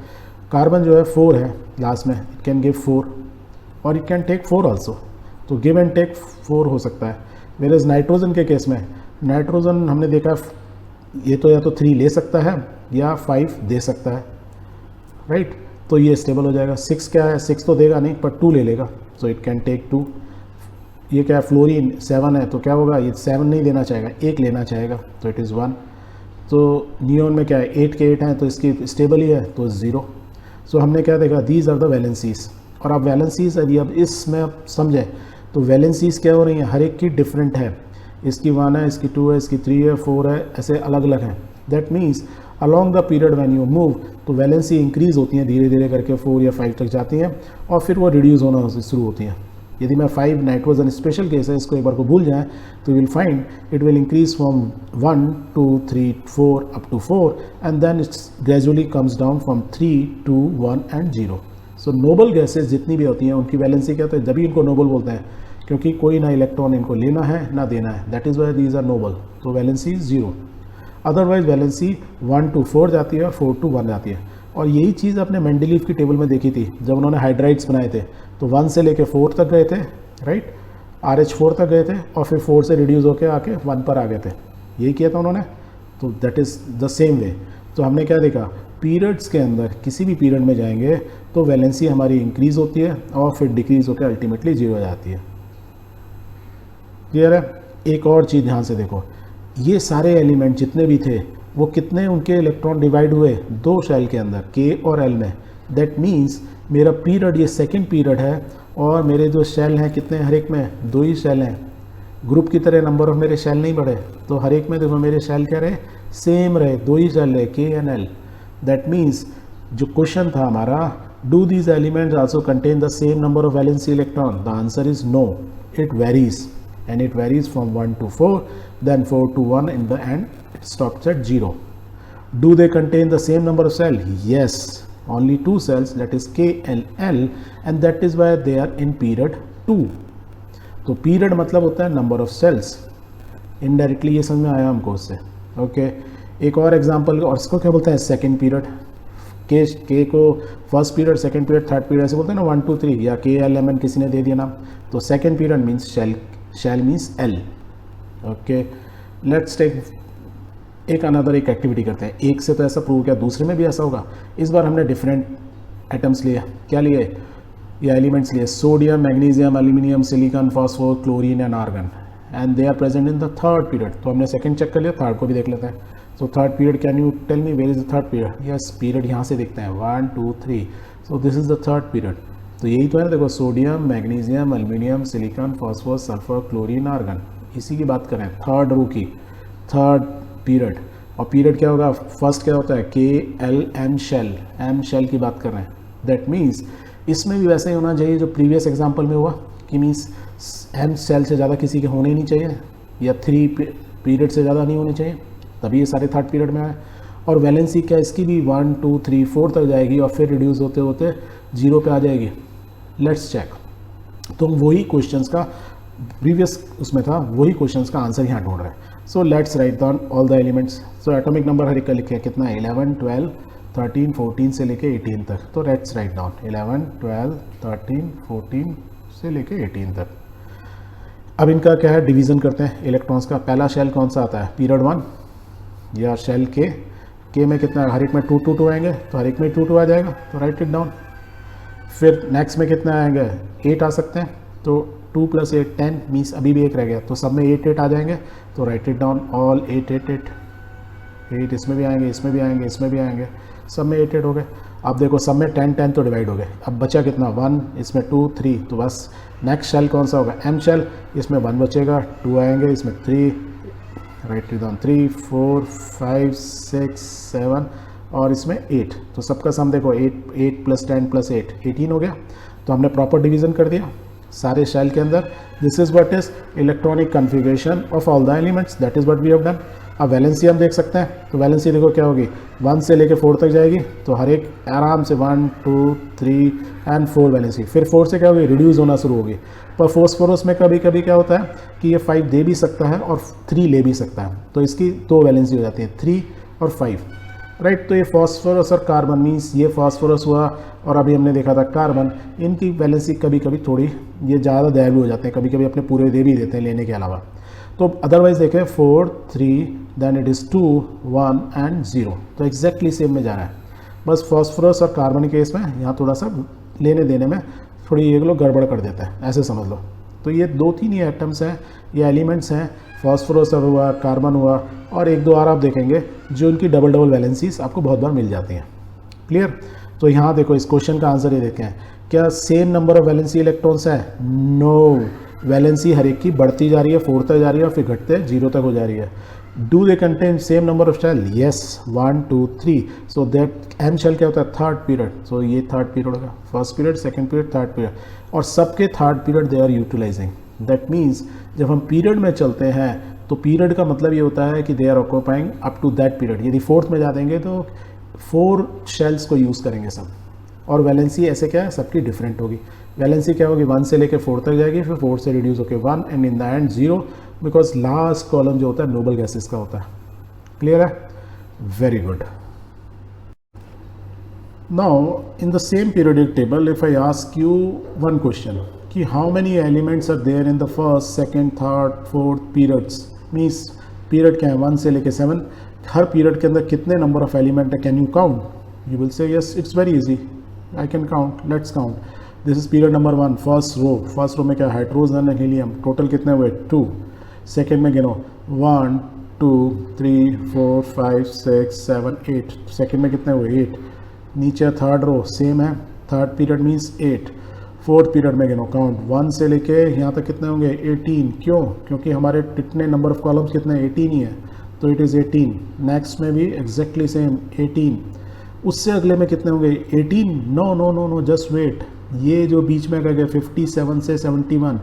कार्बन जो है 4 है लास्ट में, इट कैन गिव 4 और इट कैन टेक 4 ऑल्सो, तो गिव एंड टेक 4 हो सकता है। वेयर नाइट्रोजन के केस में, नाइट्रोजन हमने देखा ये तो या तो 3 ले सकता है या 5 दे सकता है, राइट। तो ये स्टेबल हो जाएगा। 6 क्या है, 6 तो देगा नहीं, पर 2 ले लेगा, सो इट कैन टेक 2। ये क्या है, फ्लोरीन 7 है, तो क्या होगा, ये 7 नहीं देना चाहेगा, 1 लेना चाहेगा, तो इट इज़ 1। तो नियोन में क्या है 8 के 8 हैं, तो इसकी स्टेबल ही है, तो 0। सो हमने क्या देखा, दीज आर द वैलेंसीज। और अब वैलेंसीज यदि अब इसमें आप समझें तो वैलेंसीज क्या हो रही हैं, हर एक की डिफरेंट है। इसकी 1 है, इसकी 2 है, इसकी 3 है, 4 है, ऐसे अलग अलग हैं। That means along the period when you move, तो वैलेंसी इंक्रीज होती हैं धीरे धीरे करके, 4 या 5 तक जाती हैं और फिर वो रिड्यूस होना शुरू होती हैं। यदि मैं 5 नाइट्रोजन स्पेशल केस है, इसको एक बार को भूल जाएं, तो will find it will increase from 1 2 3 4 up to 4 and then it's gradually comes down from 3 2 1 and 0। So noble gases जितनी भी होती हैं उनकी वैलेंसी क्या होता है, जब इनको नोबल बोलते हैं, क्योंकि कोई ना इलेक्ट्रॉन इनको लेना है ना देना है, that is why these are noble, तो वैलेंसी 0। अदरवाइज वैलेंसी 1 to 4 जाती है और 4 to 1 जाती है। और यही चीज़ आपने मेंडलीफ की टेबल में देखी थी, जब उन्होंने हाइड्राइड्स बनाए थे, तो 1 से लेके 4 तक गए थे, राइट, RH4 तक गए थे और फिर 4 से रिड्यूस होकर आके 1 पर आ गए थे, यही किया था उन्होंने। तो that is the same way. तो हमने क्या देखा, पीरियड्स के अंदर किसी भी पीरियड में जाएंगे तो वैलेंसी हमारी इंक्रीज होती है और फिर डिक्रीज होकर अल्टीमेटली 0 हो जाती है। क्लियर है। एक और चीज़ ध्यान से देखो, ये सारे एलिमेंट जितने भी थे वो कितने उनके इलेक्ट्रॉन डिवाइड हुए, 2 शेल के अंदर, K और L में। दैट मीन्स मेरा पीरियड ये सेकंड पीरियड है और मेरे जो शेल हैं कितने, हर एक में 2 ही शेल हैं। ग्रुप की तरह नंबर ऑफ मेरे शेल नहीं बढ़े, तो हर एक में देखो मेरे शेल क्या रहे, सेम रहे, 2 ही शेल रहे, K and L। That means जो क्वेश्चन था हमारा, do these elements also contain the same number of valency electron, the answer is no, it varies and it varies from 1 to 4, then 4 to 1, in the end it stops at 0. Do they contain the same number of cells? Yes, only 2 cells, that is K and L, and that is why they are in period 2. तो period मतलब होता है number of cells. Indirectly ये समझ में आया हमको उससे, ओके। एक और एग्जाम्पल, और इसको क्या बोलते हैं, सेकेंड पीरियड। के को first period, second period, third period ऐसे बोलते हैं ना, 1 2 3, या KLMN किसी ने दे दिया नाम, तो second period means shell means L, okay. Let's take एक एक्टिविटी करते हैं। एक से तो ऐसा प्रूव किया, दूसरे में भी ऐसा होगा। इस बार हमने डिफरेंट एटम्स लिए, क्या लिए, या एलिमेंट्स लिए, sodium, magnesium, aluminium, silicon, phosphor, chlorine and argon, and they are present in the third period. तो हमने सेकंड चेक कर लिया, थर्ड को भी देख लेते हैं। So third period, can you tell me where is the third period? Yes, period यहाँ से देखते हैं, 1 2 3, so this is the third period. तो यही तो है ना, देखो, sodium, magnesium, aluminium, silicon, phosphorus, sulphur, chlorine, argon, इसी की बात करें, थर्ड रो की, थर्ड पीरियड। और पीरियड क्या होगा, फर्स्ट क्या होता है, KLM शेल, M शेल की बात कर रहे हैं। दैट मीन्स इसमें भी वैसे ही होना चाहिए जो प्रीवियस एग्जाम्पल में हुआ, कि मीन्स M शेल से ज़्यादा किसी के होने ही नहीं चाहिए, या 3 पीरियड से ज़्यादा नहीं होने चाहिए, तभी ये सारे थर्ड पीरियड में आए। और वैलेंसी क्या, इसकी भी 1 2 3 4 तक जाएगी और फिर रिड्यूस होते होते 0 पे आ जाएगी। Let's check. तो वही क्वेश्चंस का प्रीवियस उसमें था, वही क्वेश्चंस का आंसर यहाँ ढूंढ रहे हैं। So let's write down all the elements. So atomic number हर एक का लिखे कितना है, 11 12 13 14 से लेके 18 तक। तो लेट्स राइट डाउन 11 12 13 14 से लेके 18 तक। अब इनका क्या है, डिवीज़न करते हैं इलेक्ट्रॉन्स का। पहला शेल कौन सा आता है, पीरियड 1 या शेल के में कितना है, हर एक में 2 2 2 आएंगे, तो हर एक में 2 2 आ जाएगा, तो राइट इट डाउन। फिर नेक्स्ट में कितना आएंगे, 8 आ सकते हैं, तो 2 + 8 10 मीन्स अभी भी एक रह गया, तो सब में 8 8 आ जाएंगे, तो राइट इट डाउन ऑल 8 8 8 8 इसमें भी आएंगे, इसमें भी आएंगे, इसमें भी आएंगे, सब में 8 8 हो गए। अब देखो सब में 10 10 तो डिवाइड हो गए, अब बचा कितना 1, इसमें 2 3, तो बस नेक्स्ट शेल कौन सा होगा एम शेल, इसमें 1 बचेगा, 2 आएंगे, इसमें 3, राइट इट डाउन 3 4 5 6 7 और इसमें 8, तो सबका सम देखो 8 8 + 10 + 8 18 हो गया। तो हमने प्रॉपर डिवीजन कर दिया सारे शेल के अंदर। This is what is electronic configuration of all the elements, that is what we have done. अब वैलेंसी हम देख सकते हैं, तो वैलेंसी देखो क्या होगी 1 से लेकर 4 तक जाएगी, तो हर एक आराम से 1 2 3 एंड 4 वैलेंसी, फिर 4 से क्या होगी रिड्यूस होना शुरू होगी। पर फोस्फोरस में कभी कभी क्या होता है कि ये 5 दे भी सकता है और 3 ले भी सकता है, तो इसकी 2 वैलेंसी हो जाती है 3 और 5, राइट। तो ये फॉस्फोरस और कार्बन मीन्स ये फॉस्फोरस हुआ और अभी हमने देखा था कार्बन, इनकी वैलेंसी कभी कभी थोड़ी ये ज़्यादा दयालु हो जाते हैं, कभी कभी अपने पूरे दे भी देते हैं लेने के अलावा। तो अदरवाइज देखें 4 3 देन इट इज़ 2 1 एंड 0, तो एग्जैक्टली सेम में जा रहा है। बस फॉस्फोरस और कार्बन के केस में यहाँ थोड़ा सा लेने देने में थोड़ी ये लोग गड़बड़ कर देता है, ऐसे समझ लो। तो ये 2-3 ये एटम्स हैं, ये एलिमेंट्स हैं, फॉस्फोरस हुआ, कार्बन हुआ और 1-2 और आप देखेंगे जो इनकी डबल डबल वैलेंसीज आपको बहुत बार मिल जाती हैं। क्लियर। तो यहाँ देखो इस क्वेश्चन का आंसर ये देखें, क्या same number of valency electrons है? नो, वैलेंसी हर एक की बढ़ती जा रही है, 4 तक जा रही है और फिर घटते 0 तक हो जा रही है। Do they contain same number of shell? Yes, 1 2 3, so that M shell क्या होता है थर्ड पीरियड, सो ये थर्ड पीरियड होगा, first period second period third period, और सबके third period they are utilising. That means जब हम पीरियड में चलते हैं तो पीरियड का मतलब ये होता है कि they are occupying up to that period. यदि फोर्थ में जा देंगे तो 4 शेल्स को यूज़ करेंगे सब, और वैलेंसी ऐसे क्या है सबकी डिफरेंट होगी। वैलेंसी क्या होगी 1 से लेकर 4 तक जाएगी, फिर 4 से रिड्यूस होकर 1 and in the and 0, because last column जो होता है नोबल गैसेस का होता है। क्लियर है? Very good. Now in the same periodic table if I ask you one question कि how many elements are there in the first second third fourth periods, means period क्या है 1 से लेकर 7, हर period के अंदर कितने नंबर ऑफ एलिमेंट है, can you count? You will say yes it's very easy, I can count, let's count. This is period number 1, first row में क्या हाइड्रोजन एंड हीलियम, टोटल कितने हुए 2। सेकेंड में गिनो 1 2 3 4 5 6 7 8, सेकेंड में कितने हुए 8। नीचे थर्ड रो सेम है, third period means 8। Fourth period में गिनो काउंट 1 से लेके यहाँ तक कितने होंगे 18, क्यों? क्योंकि हमारे कितने नंबर ऑफ कॉलम्स कितने 18 ही है, तो इट इज़ 18। नेक्स्ट में भी एग्जैक्टली सेम 18। उससे अगले में कितने होंगे 18, no no no no just wait, ये जो बीच में गए 57 से 71,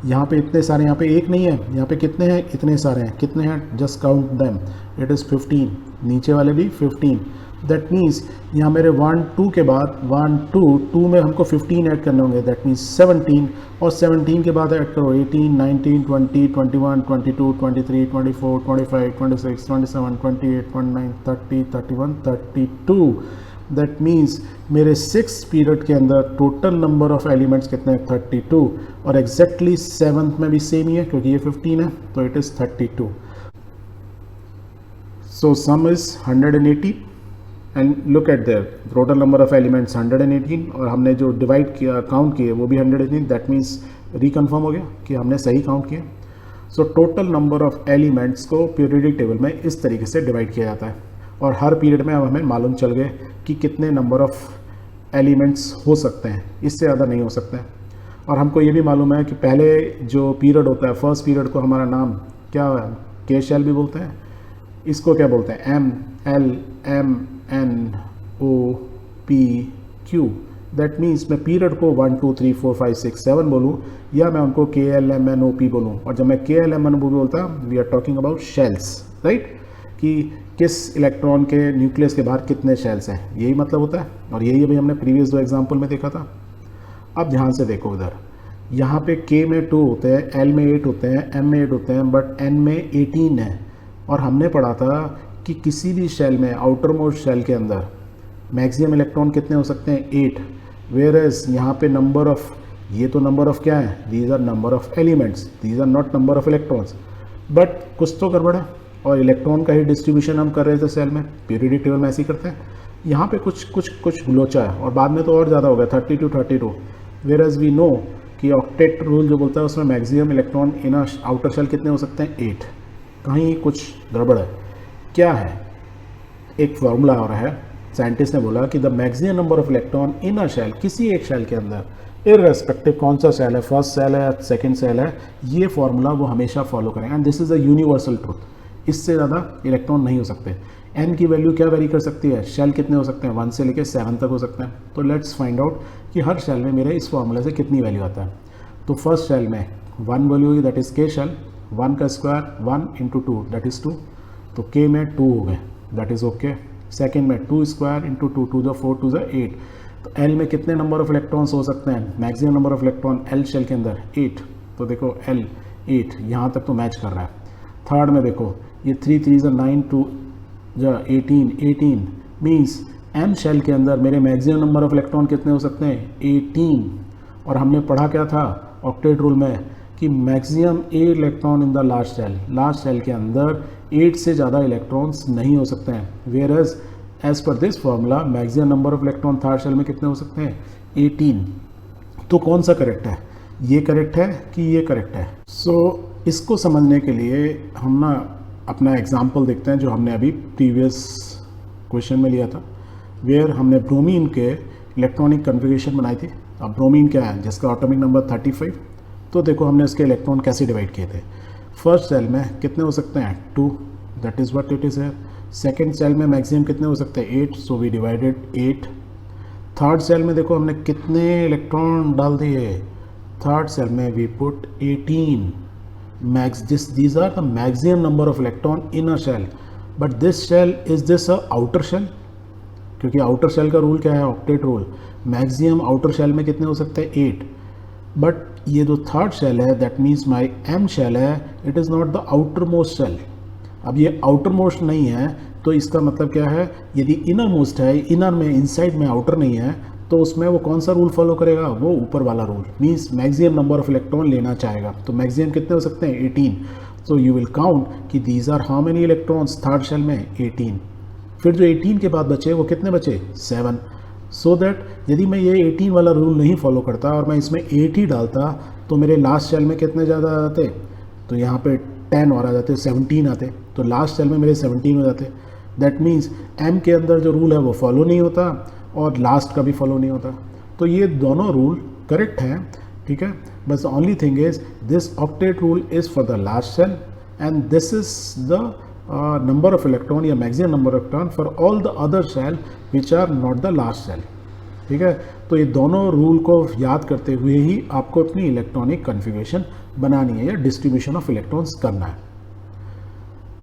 यहाँ पे इतने सारे, यहाँ पे एक नहीं है, यहाँ पे कितने हैं इतने सारे हैं, कितने हैं just count them, it is 15। नीचे वाले भी 15। दैट मीन्स यहाँ मेरे 1 2 के बाद 1 2 2 में हमको 15 ऐड करने होंगे, दैट मीन्स 17, और 17 के बाद ऐड करो 18 19 20 21 22 23 24 25 26 27 28 29 30 31 32। दैट मीन्स मेरे 6 पीरियड के अंदर टोटल नंबर ऑफ एलिमेंट्स कितने हैं 32, और एग्जैक्टली 7th में भी सेम ही है क्योंकि ये 15 है, तो it is 32। So some is 180 and look at there total number of elements 118, और हमने जो डिवाइड किया काउंट किए वो भी 118, दैट मीन्स रिकन्फर्म हो गया कि हमने सही काउंट किया। So total number of elements को पीरियोडिक टेबल में इस तरीके से डिवाइड किया जाता है, और हर पीरियड में अब हमें मालूम चल गए कि कितने नंबर ऑफ एलिमेंट्स हो सकते हैं, इससे ज़्यादा नहीं हो सकते हैं। और हमको ये भी मालूम है कि पहले जो पीरियड होता है फर्स्ट पीरियड को हमारा नाम क्या है, के शेल भी बोलते हैं, इसको क्या बोलते हैं M L M N O P Q. That means मैं पीरियड को 1 2 3 4 5 6 7 बोलूँ, या मैं उनको K L M N O P बोलूँ। और जब मैं K L M N O P बोलता we are talking about shells, right, कि किस इलेक्ट्रॉन के न्यूक्लियस के बाहर कितने शेल्स हैं, यही मतलब होता है। और यही अभी हमने प्रीवियस 2 एग्जाम्पल में देखा था। अब ध्यान से देखो उधर, यहाँ पे के में 2 होते हैं, एल में 8 होते हैं, एम में 8 होते हैं, बट एन में 18 है। और हमने पढ़ा था कि किसी भी शेल में आउटर मोस्ट शेल के अंदर मैक्सिमम इलेक्ट्रॉन कितने हो सकते हैं 8, वेयर एज यहाँ पे नंबर ऑफ, ये तो नंबर ऑफ क्या है, these are number of elements, these are not number of electrons. But कुछ तो गड़बड़ है, और इलेक्ट्रॉन का ही डिस्ट्रीब्यूशन हम कर रहे थे सेल में, पीरियोडिक टेबल में ऐसे ही करते हैं। यहाँ पे कुछ लोचा है, और बाद में तो और ज़्यादा हो गया 32 32, वेयर एज वी नो कि ऑक्टेट रूल जो बोलता है उसमें maximum electron in outer shell कितने हो सकते हैं, 8। कहीं कुछ गड़बड़ है, क्या है? एक फार्मूला आ रहा है, साइंटिस्ट ने बोला कि the maximum number of electron in a shell, किसी एक शेल के अंदर, इररेस्पेक्टिव कौन सा शेल है, फर्स्ट शेल है, सेकंड शेल है, ये फार्मूला वो हमेशा फॉलो करें, and this is a universal truth. इससे ज़्यादा इलेक्ट्रॉन नहीं हो सकते। एन की वैल्यू क्या वेरी कर सकती है, शेल कितने हो सकते हैं, 1 से लेकर 7 तक हो सकते हैं। तो लेट्स फाइंड आउट कि हर शेल में मेरे इस फार्मूले से कितनी वैल्यू आता है। तो फर्स्ट शेल में 1 वैल्यू होगी, दैट इज़ के शेल, 1 का स्क्वायर 1 इंटू 2 दैट इज़ 2, तो के में 2 हो गए, दैट इज़ ओके। सेकेंड में 2 स्क्वायर इंटू 2, 2 द 4 2 द 8। तो एल में कितने नंबर ऑफ इलेक्ट्रॉन्स हो सकते हैं, maximum number of electron L shell के अंदर 8। तो देखो एल 8, यहाँ तक तो मैच कर रहा है। थर्ड में देखो ये 3 3 9 2 18 मीन्स एम शेल के अंदर मेरे मैक्सिमम नंबर ऑफ इलेक्ट्रॉन कितने हो सकते हैं, 18। और हमने पढ़ा क्या था ऑक्टेट रूल में कि maximum 8 electron in the last shell के अंदर 8 से ज़्यादा इलेक्ट्रॉन्स नहीं हो सकते हैं। Whereas per this formula maximum number of electron third shell में कितने हो सकते हैं, 18। तो कौन सा करेक्ट है, ये करेक्ट है कि ये करेक्ट है? सो इसको समझने के लिए हम ना अपना एग्जाम्पल देखते हैं जो हमने अभी प्रीवियस क्वेश्चन में लिया था, वेयर हमने ब्रोमीन के इलेक्ट्रॉनिक कन्फिगरेशन बनाई थी। अब ब्रोमीन क्या है, जिसका एटॉमिक नंबर 35। तो देखो हमने उसके इलेक्ट्रॉन कैसे डिवाइड किए थे। फर्स्ट सेल में कितने हो सकते हैं, 2, that is what it is है। सेकेंड सेल में मैक्सिमम कितने हो सकते हैं, 8, so we divided 8। Third shell में देखो हमने कितने इलेक्ट्रॉन डाल दिए, थर्ड सेल में we put 18। these are the maximum number of electron in a shell, but this shell, is this a outer shell? क्योंकि आउटर शेल का रूल क्या है, octet rule, maximum outer shell में कितने हो सकते हैं, 8। बट ये जो थर्ड शेल है that means my M shell है, it is not the outermost shell. अब ये आउटर मोस्ट नहीं है तो इसका मतलब क्या है, यदि इनर मोस्ट है, इनर में इनसाइड में आउटर नहीं है, तो उसमें वो कौन सा रूल फॉलो करेगा, वो ऊपर वाला rule, means maximum number of electron लेना चाहेगा। तो मैक्सिमम कितने हो सकते हैं, 18। सो यू विल काउंट कि these are how many electrons, third shell में 18। फिर जो 18 के बाद बचे वो कितने बचे, 7। सो दैट यदि मैं ये 18 वाला रूल नहीं फॉलो करता और मैं इसमें 8 ही डालता तो मेरे लास्ट शेल में कितने ज़्यादा आ जाते, तो यहाँ पे 10 और आ जाते, 17 आते, तो लास्ट शेल में मेरे 17 हो जाते। दैट मीन्स एम के अंदर जो रूल है वो फॉलो नहीं होता और लास्ट का भी फॉलो नहीं होता। तो ये दोनों रूल करेक्ट हैं, ठीक है। बस only thing is this octet rule is for the last shell and this is the number of electron या maximum number of electron for all the other shell which are not the last shell, ठीक है। तो ये दोनों rule को याद करते हुए ही आपको अपनी इलेक्ट्रॉनिक कन्फिगरेशन बनानी है या डिस्ट्रीब्यूशन ऑफ इलेक्ट्रॉन्स करना है।